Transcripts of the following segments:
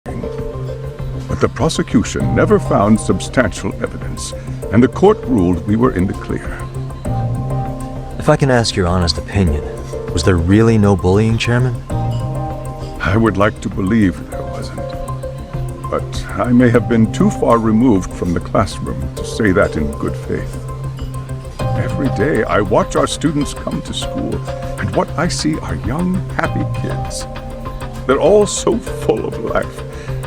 But the prosecution never found substantial evidence, and the court ruled we were in the clear. If I can ask your honest opinion, was there really no bullying, Chairman? I would like to believe there wasn't. But I may have been too far removed from the classroom to say that in good faith. Every day I watch our students come to school, and what I see are young, happy kids. They're all so full of life,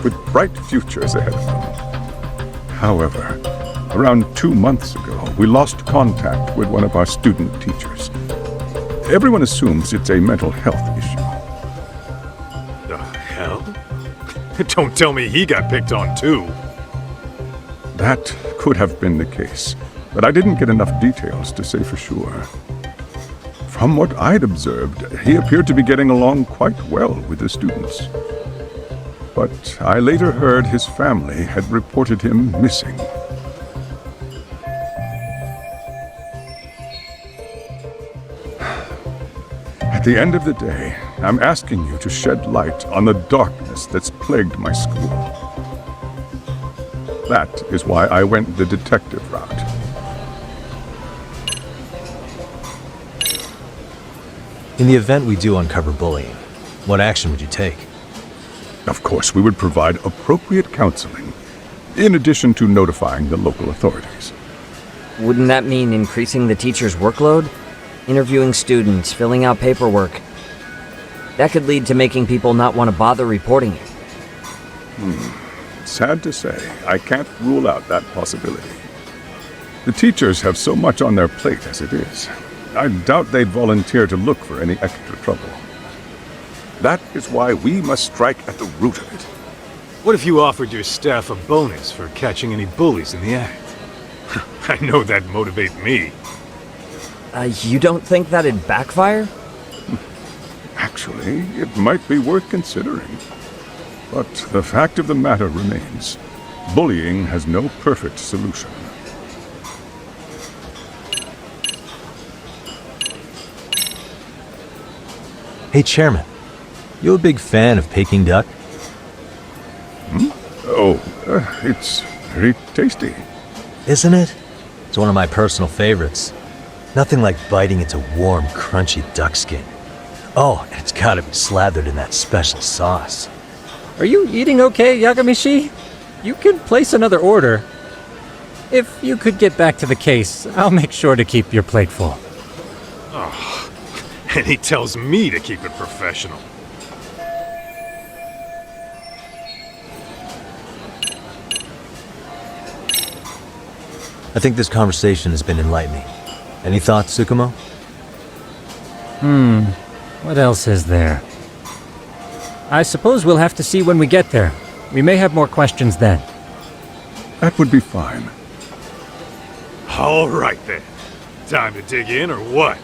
with bright futures ahead of them. However, around 2 months ago, we lost contact with one of our student teachers. Everyone assumes it's a mental health issue. The hell? Don't tell me he got picked on too. That could have been the case, but I didn't get enough details to say for sure. From what I'd observed, he appeared to be getting along quite well with the students. But I later heard his family had reported him missing. At the end of the day, I'm asking you to shed light on the darkness that's plagued my school. That is why I went the detective route. In the event we do uncover bullying, what action would you take? Of course, we would provide appropriate counseling, in addition to notifying the local authorities. Wouldn't that mean increasing the teacher's workload? Interviewing students, filling out paperwork. That could lead to making people not want to bother reporting it. Sad to say, I can't rule out that possibility. The teachers have so much on their plate as it is. I doubt they'd volunteer to look for any extra trouble. That is why we must strike at the root of it. What if you offered your staff a bonus for catching any bullies in the act? I know that'd motivate me. You don't think that'd backfire? Actually, it might be worth considering. But the fact of the matter remains, bullying has no perfect solution. Hey, Chairman, you a big fan of Peking duck? It's very tasty. Isn't it? It's one of my personal favorites. Nothing like biting into warm, crunchy duck skin. Oh, and it's gotta be slathered in that special sauce. Are you eating okay, Yagamishi? You could place another order. If you could get back to the case, I'll make sure to keep your plate full. Oh, and he tells me to keep it professional. I think this conversation has been enlightening. Any thoughts, Tsukumo? What else is there? I suppose we'll have to see when we get there. We may have more questions then. That would be fine. All right then. Time to dig in or what?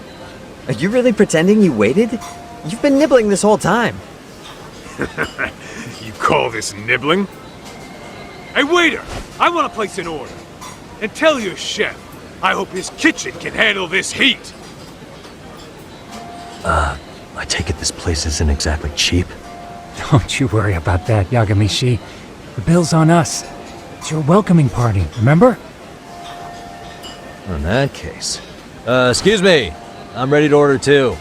Are you really pretending you waited? You've been nibbling this whole time. You call this nibbling? Hey waiter, I want to place an order. And tell your chef, I hope his kitchen can handle this heat. I take it this place isn't exactly cheap? Don't you worry about that, Yagamishi. The bill's on us. It's your welcoming party, remember? In that case. Excuse me. I'm ready to order too.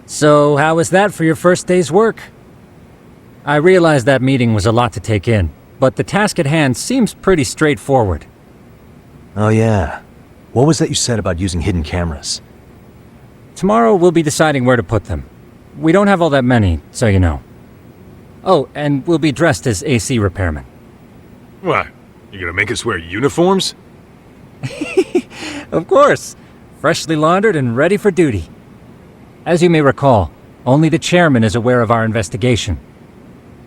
So, how was that for your first day's work? I realize that meeting was a lot to take in, but the task at hand seems pretty straightforward. Oh yeah. What was that you said about using hidden cameras? Tomorrow we'll be deciding where to put them. We don't have all that many, so you know. Oh, and we'll be dressed as AC repairmen. What? You gonna make us wear uniforms? Of course! Freshly laundered and ready for duty. As you may recall, only the chairman is aware of our investigation.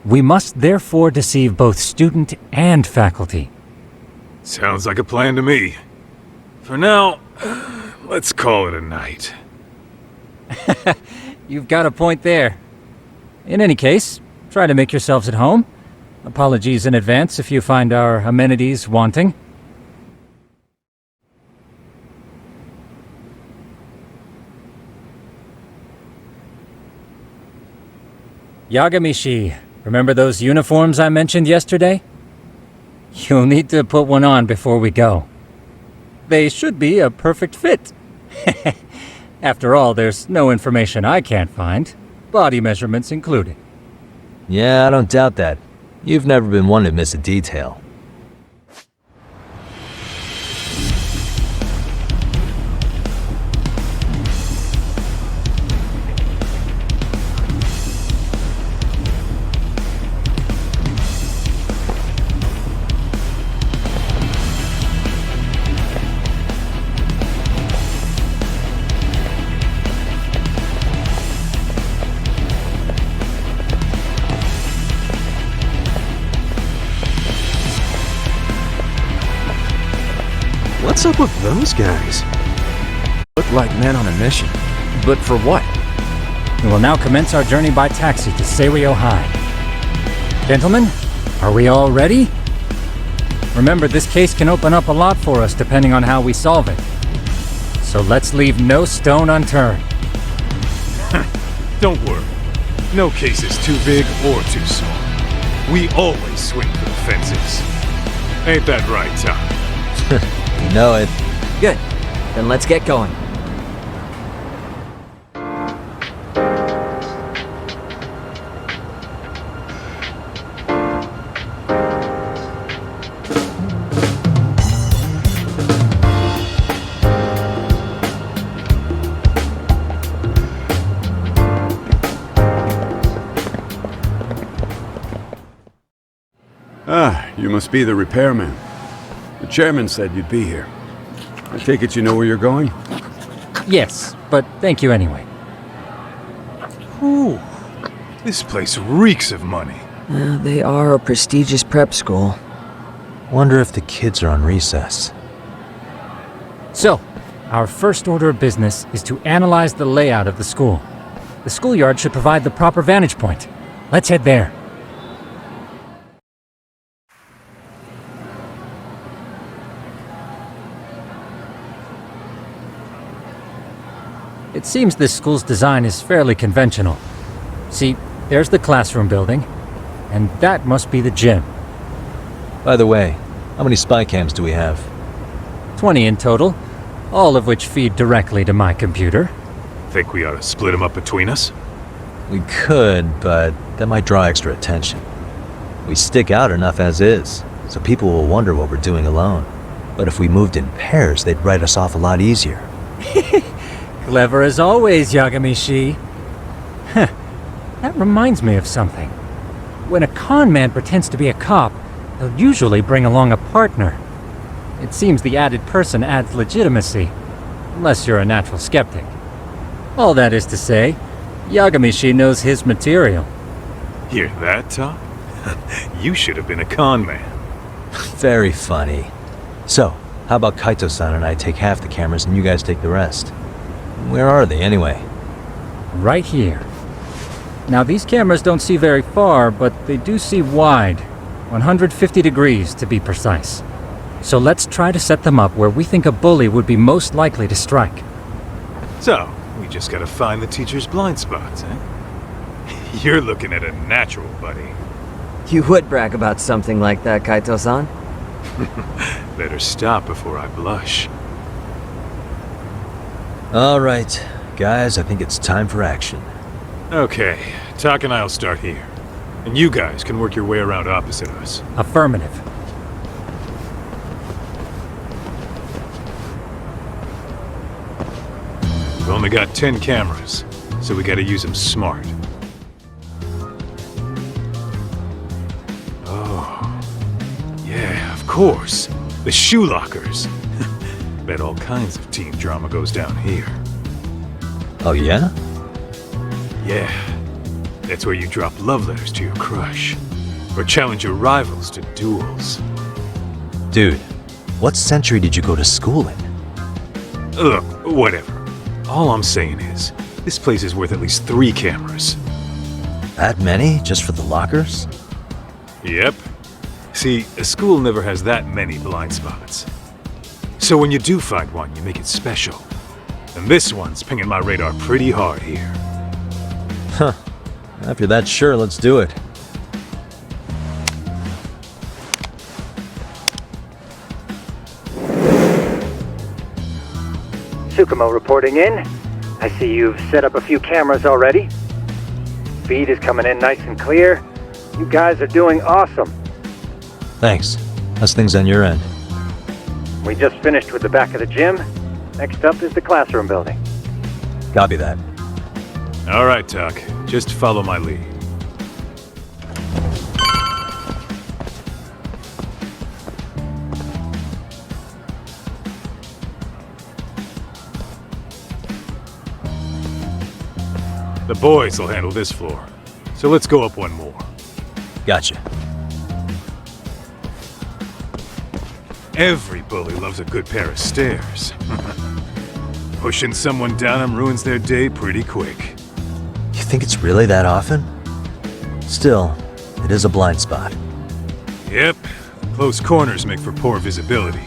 We must therefore deceive both student and faculty. Sounds like a plan to me. For now, let's call it a night. You've got a point there. In any case, try to make yourselves at home. Apologies in advance if you find our amenities wanting. Yagamishi, remember those uniforms I mentioned yesterday? You'll need to put one on before we go. They should be a perfect fit. After all, there's no information I can't find, body measurements included. Yeah, I don't doubt that. You've never been one to miss a detail. What's up with those guys? Look like men on a mission. But for what? We will now commence our journey by taxi to Seiryo High. Gentlemen, are we all ready? Remember, this case can open up a lot for us depending on how we solve it. So let's leave no stone unturned. Don't worry. No case is too big or too small. We always swing for the fences. Ain't that right, Tom? You know it. Good. Then let's get going. Ah, you must be the repairman. The chairman said you'd be here. I take it you know where you're going? Yes, but thank you anyway. Whew. This place reeks of money. They are a prestigious prep school. Wonder if the kids are on recess. So, our first order of business is to analyze the layout of the school. The schoolyard should provide the proper vantage point. Let's head there. It seems this school's design is fairly conventional. See, there's the classroom building, and that must be the gym. By the way, how many spy cams do we have? 20 in total, all of which feed directly to my computer. Think we ought to split them up between us? We could, but that might draw extra attention. We stick out enough as is, so people will wonder what we're doing alone. But if we moved in pairs, they'd write us off a lot easier. Clever as always, Yagamishi. Huh. That reminds me of something. When a con man pretends to be a cop, they'll usually bring along a partner. It seems the added person adds legitimacy, unless you're a natural skeptic. All that is to say, Yagamishi knows his material. Hear that, Tom? You should have been a con man. Very funny. So, how about Kaito-san and I take half the cameras and you guys take the rest? Where are they, anyway? Right here. Now, these cameras don't see very far, but they do see wide. 150 degrees, to be precise. So let's try to set them up where we think a bully would be most likely to strike. So, we just gotta find the teacher's blind spots, eh? You're looking at a natural, buddy. You would brag about something like that, Kaito-san. Better stop before I blush. All right, guys, I think it's time for action. Okay, Tak and I'll start here. And you guys can work your way around opposite us. Affirmative. We've only got 10 cameras, so we gotta use them smart. Oh, yeah, of course. The shoe lockers. Bet all kinds of teen drama goes down here. Oh, yeah? Yeah, that's where you drop love letters to your crush. Or challenge your rivals to duels. Dude, what century did you go to school in? Look, whatever. All I'm saying is, this place is worth at least 3 cameras. That many? Just for the lockers? Yep. See, a school never has that many blind spots. So when you do find one, you make it special. And this one's pinging my radar pretty hard here. Huh. After that, sure, let's do it. Tsukumo reporting in. I see you've set up a few cameras already. Feed is coming in nice and clear. You guys are doing awesome. Thanks. How's things on your end? We just finished with the back of the gym. Next up is the classroom building. Copy that. All right, Tuck. Just follow my lead. The boys will handle this floor. So let's go up one more. Gotcha. Every bully loves a good pair of stairs. Pushing someone down them ruins their day pretty quick. You think it's really that often? Still, it is a blind spot. Yep, close corners make for poor visibility,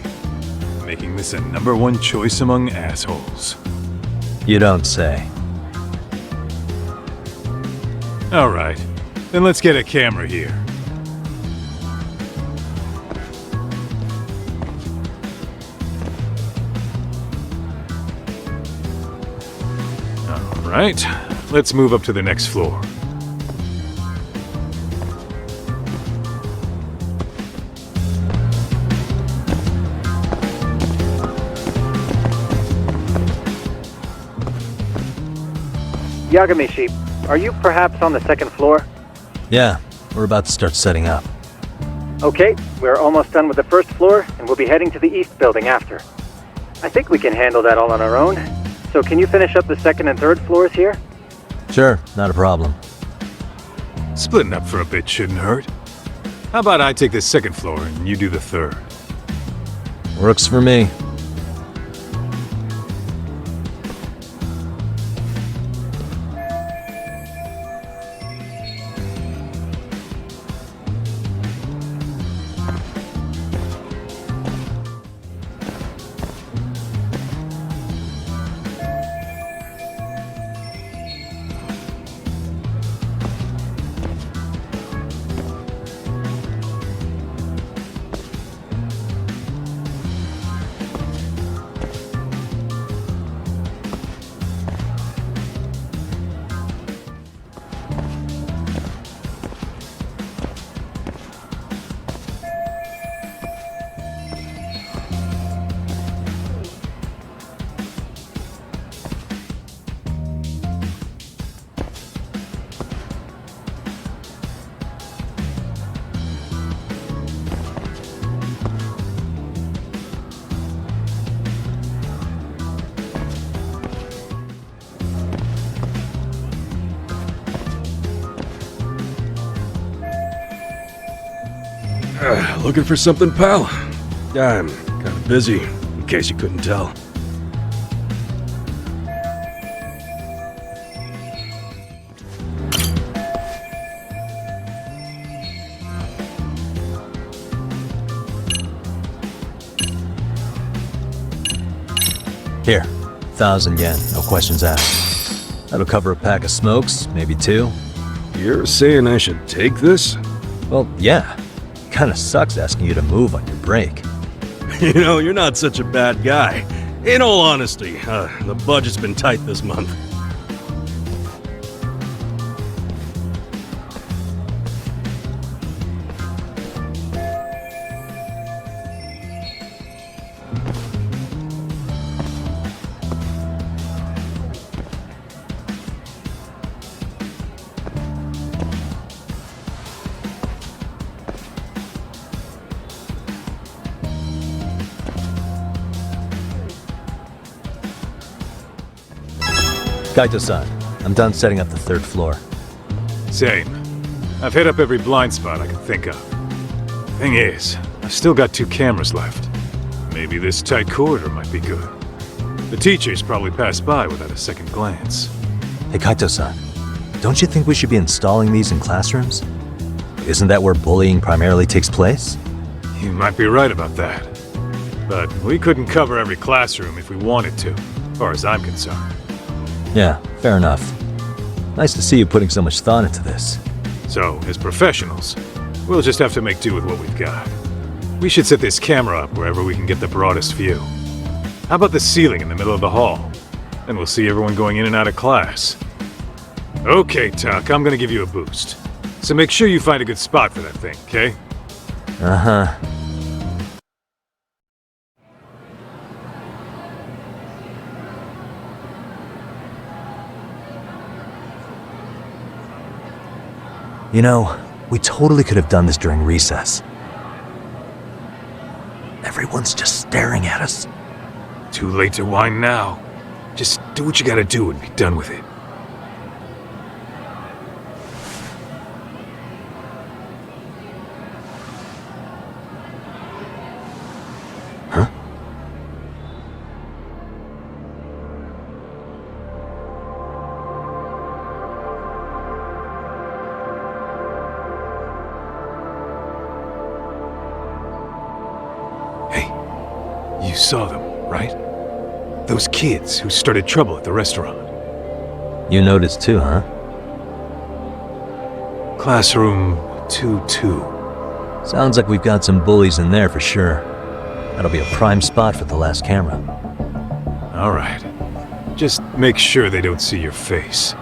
making this a #1 choice among assholes. You don't say. All right, then let's get a camera here. All right, let's move up to the next floor. Yagami-shi, are you perhaps on the second floor? Yeah, we're about to start setting up. Okay, we're almost done with the first floor, and we'll be heading to the east building after. I think we can handle that all on our own. So can you finish up the second and third floors here? Sure, not a problem. Splitting up for a bit shouldn't hurt. How about I take the second floor and you do the third? Works for me. Looking for something, pal? I'm kind of busy, in case you couldn't tell. Here, 1,000 yen, no questions asked. That'll cover a pack of smokes, maybe 2. You're saying I should take this? Well, yeah. Kinda sucks asking you to move on your break. You know, you're not such a bad guy. In all honesty, the budget's been tight this month. Kaito-san, I'm done setting up the 3rd floor. Same. I've hit up every blind spot I can think of. Thing is, I've still got 2 cameras left. Maybe this tight corridor might be good. The teachers probably passed by without a second glance. Hey Kaito-san, don't you think we should be installing these in classrooms? Isn't that where bullying primarily takes place? You might be right about that. But we couldn't cover every classroom if we wanted to, as far as I'm concerned. Yeah, fair enough. Nice to see you putting so much thought into this. So, as professionals, we'll just have to make do with what we've got. We should set this camera up wherever we can get the broadest view. How about the ceiling in the middle of the hall? Then we'll see everyone going in and out of class. Okay, Tuck, I'm gonna give you a boost. So make sure you find a good spot for that thing, okay? Uh-huh. You know, we totally could have done this during recess. Everyone's just staring at us. Too late to whine now. Just do what you gotta do and be done with it. Huh? Hey, you saw them, right? Those kids who started trouble at the restaurant. You noticed too, huh? Classroom 2-2. Sounds like we've got some bullies in there for sure. That'll be a prime spot for the last camera. All right. Just make sure they don't see your face.